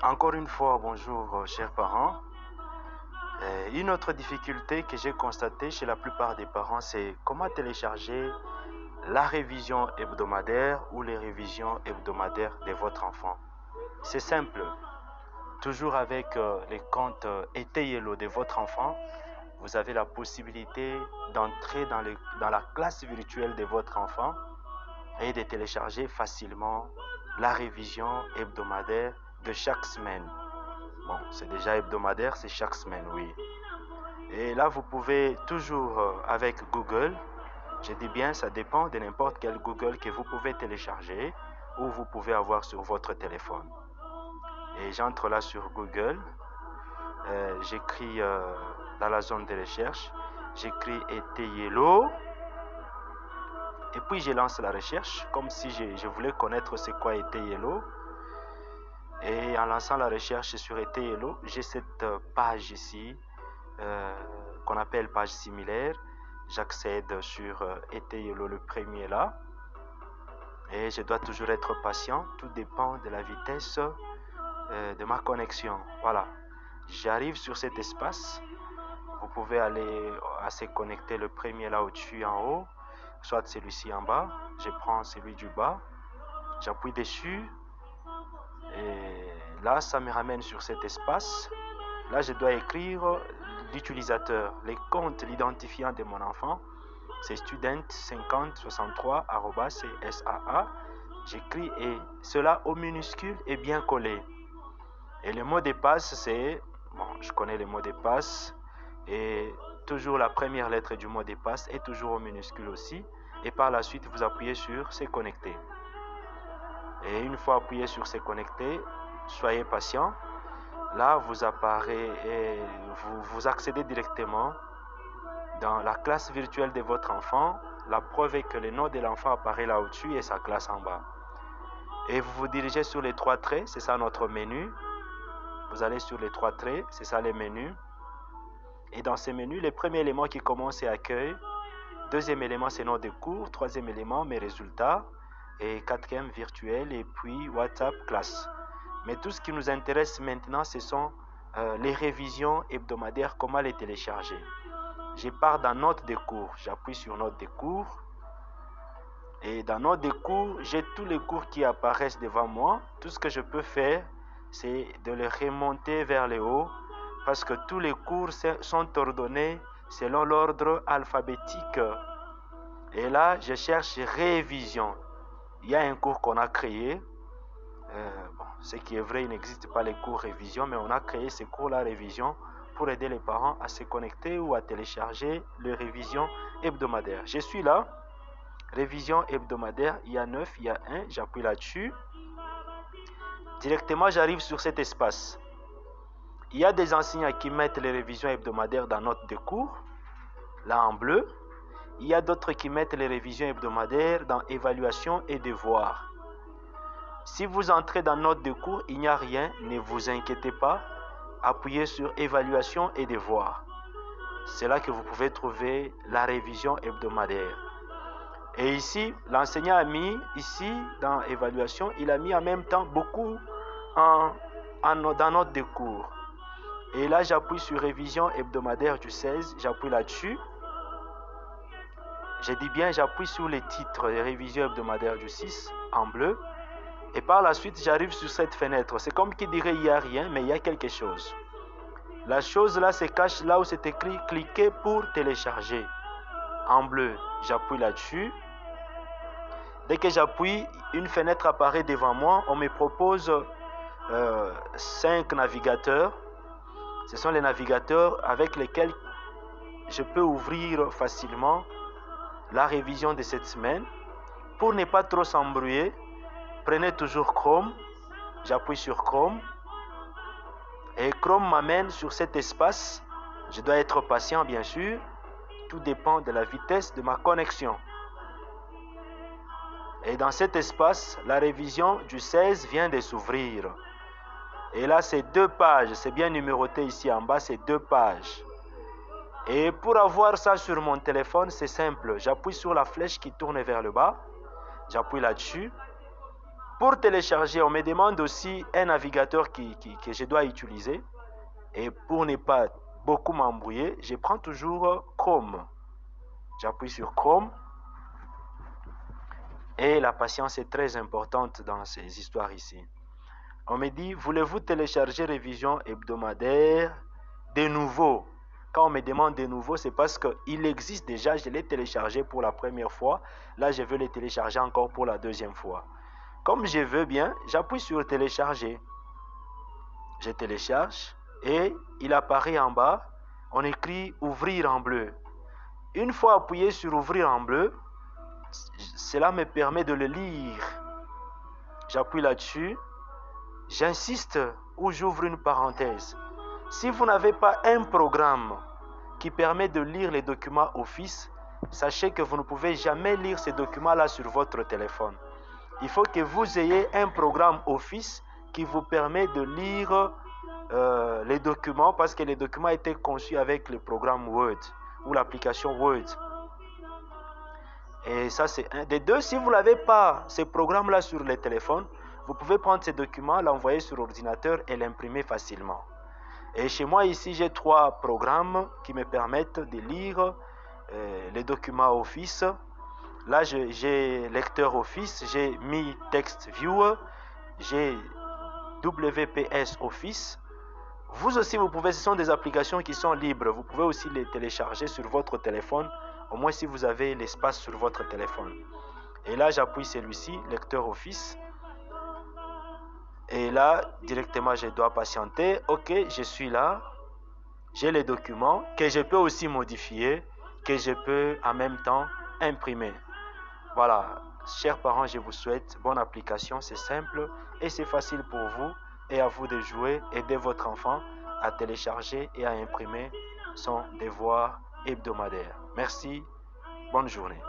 Encore une fois, bonjour chers parents. Une autre difficulté que j'ai constatée chez la plupart des parents, c'est comment télécharger la révision hebdomadaire ou les révisions hebdomadaires de votre enfant. C'est simple. Toujours avec les comptes Été Yellow de votre enfant, vous avez la possibilité d'entrer dans la classe virtuelle de votre enfant et de télécharger facilement la révision hebdomadaire de chaque semaine. Bon, c'est déjà hebdomadaire, c'est chaque semaine, oui. Et là, vous pouvez toujours avec Google, je dis bien, ça dépend de n'importe quel Google que vous pouvez télécharger ou vous pouvez avoir sur votre téléphone. Et j'entre là sur Google, j'écris dans la zone de recherche, j'écris Été Yellow, et puis je lance la recherche comme si je voulais connaître c'est quoi Été Yellow. Et en lançant la recherche sur Été Yellow, j'ai cette page ici qu'on appelle page similaire. J'accède sur Été Yellow, le premier là. Et je dois toujours être patient. Tout dépend de la vitesse de ma connexion. Voilà. J'arrive sur cet espace. Vous pouvez aller à se connecter le premier là au-dessus en haut, soit celui-ci en bas. Je prends celui du bas. J'appuie dessus. Et là, ça me ramène sur cet espace. Là, je dois écrire l'utilisateur, les comptes, l'identifiant de mon enfant. C'est student5063@saa. J'écris et cela au minuscule est bien collé. Et le mot de passe, c'est, bon, je connais le mot de passe. Et toujours la première lettre du mot de passe est toujours au minuscule aussi. Et par la suite, vous appuyez sur se connecter. Et une fois appuyé sur se connecter, soyez patient. Là, vous apparaît et vous accédez directement dans la classe virtuelle de votre enfant. La preuve est que le nom de l'enfant apparaît là au-dessus et sa classe en bas. Et vous vous dirigez sur les trois traits, c'est ça notre menu. Vous allez sur les trois traits, c'est ça les menus. Et dans ces menus, le premier élément qui commence c'est accueil. Deuxième élément, c'est nom de cours. Troisième élément, mes résultats. Et quatrième, virtuel. Et puis WhatsApp, classe. Mais tout ce qui nous intéresse maintenant, ce sont les révisions hebdomadaires, comment les télécharger. Je pars dans notes de cours. J'appuie sur notes de cours. Et dans notes de cours, j'ai tous les cours qui apparaissent devant moi. Tout ce que je peux faire, c'est de les remonter vers le haut parce que tous les cours sont ordonnés selon l'ordre alphabétique. Et là, je cherche révision. Il y a un cours qu'on a créé. Ce qui est vrai, il n'existe pas les cours révision, mais on a créé ces cours-là révision pour aider les parents à se connecter ou à télécharger les révisions hebdomadaires. Je suis là, révision hebdomadaire, il y a 9, il y a 1, j'appuie là-dessus. Directement, j'arrive sur cet espace. Il y a des enseignants qui mettent les révisions hebdomadaires dans notes de cours, là en bleu. Il y a d'autres qui mettent les révisions hebdomadaires dans évaluation et devoirs. Si vous entrez dans notes de cours, il n'y a rien, ne vous inquiétez pas. Appuyez sur évaluation et devoirs. C'est là que vous pouvez trouver la révision hebdomadaire. Et ici, l'enseignant a mis, ici, dans évaluation, il a mis en même temps beaucoup dans notes de cours. Et là, j'appuie sur révision hebdomadaire du 16, j'appuie là-dessus. Je dis bien, j'appuie sur les titres de révision hebdomadaire du 6 en bleu. Et par la suite, j'arrive sur cette fenêtre. C'est comme qui dirait il n'y a rien, mais il y a quelque chose. La chose là se cache là où c'est écrit « Cliquez pour télécharger ». En bleu, j'appuie là-dessus. Dès que j'appuie, une fenêtre apparaît devant moi. On me propose 5 navigateurs. Ce sont les navigateurs avec lesquels je peux ouvrir facilement la révision de cette semaine. Pour ne pas trop s'embrouiller, prenez toujours Chrome. J'appuie sur Chrome. Et Chrome m'amène sur cet espace. Je dois être patient, bien sûr. Tout dépend de la vitesse de ma connexion. Et dans cet espace, la révision du 16 vient de s'ouvrir. Et là, c'est 2 pages. C'est bien numéroté ici en bas, c'est 2 pages. Et pour avoir ça sur mon téléphone, c'est simple. J'appuie sur la flèche qui tourne vers le bas. J'appuie là-dessus. Pour télécharger, on me demande aussi un navigateur que je dois utiliser. Et pour ne pas beaucoup m'embrouiller, je prends toujours Chrome. J'appuie sur Chrome. Et la patience est très importante dans ces histoires ici. On me dit, voulez-vous télécharger révision hebdomadaire de nouveau? Quand on me demande de nouveau, c'est parce qu'il existe déjà, je l'ai téléchargé pour la première fois. Là, je veux le télécharger encore pour la deuxième fois. Comme je veux bien, j'appuie sur télécharger. Je télécharge et il apparaît en bas, on écrit ouvrir en bleu. Une fois appuyé sur ouvrir en bleu, cela me permet de le lire. J'appuie là-dessus, j'insiste ou j'ouvre une parenthèse. Si vous n'avez pas un programme qui permet de lire les documents Office, sachez que vous ne pouvez jamais lire ces documents-là sur votre téléphone. Il faut que vous ayez un programme Office qui vous permet de lire les documents parce que les documents étaient conçus avec le programme Word ou l'application Word. Et ça, c'est un des deux. Si vous n'avez pas ces programmes-là sur les téléphones, vous pouvez prendre ces documents, l'envoyer sur l'ordinateur et l'imprimer facilement. Et chez moi, ici, j'ai 3 programmes qui me permettent de lire les documents Office. Là, j'ai lecteur Office, j'ai Mi Text Viewer, j'ai WPS Office. Vous aussi, vous pouvez, ce sont des applications qui sont libres. Vous pouvez aussi les télécharger sur votre téléphone, au moins si vous avez l'espace sur votre téléphone. Et là, j'appuie celui-ci, lecteur Office. Et là, directement, je dois patienter. Ok, je suis là. J'ai les documents que je peux aussi modifier, que je peux en même temps imprimer. Voilà, chers parents, je vous souhaite bonne application. C'est simple et c'est facile pour vous. Et à vous de jouer, aider votre enfant à télécharger et à imprimer son devoir hebdomadaire. Merci, bonne journée.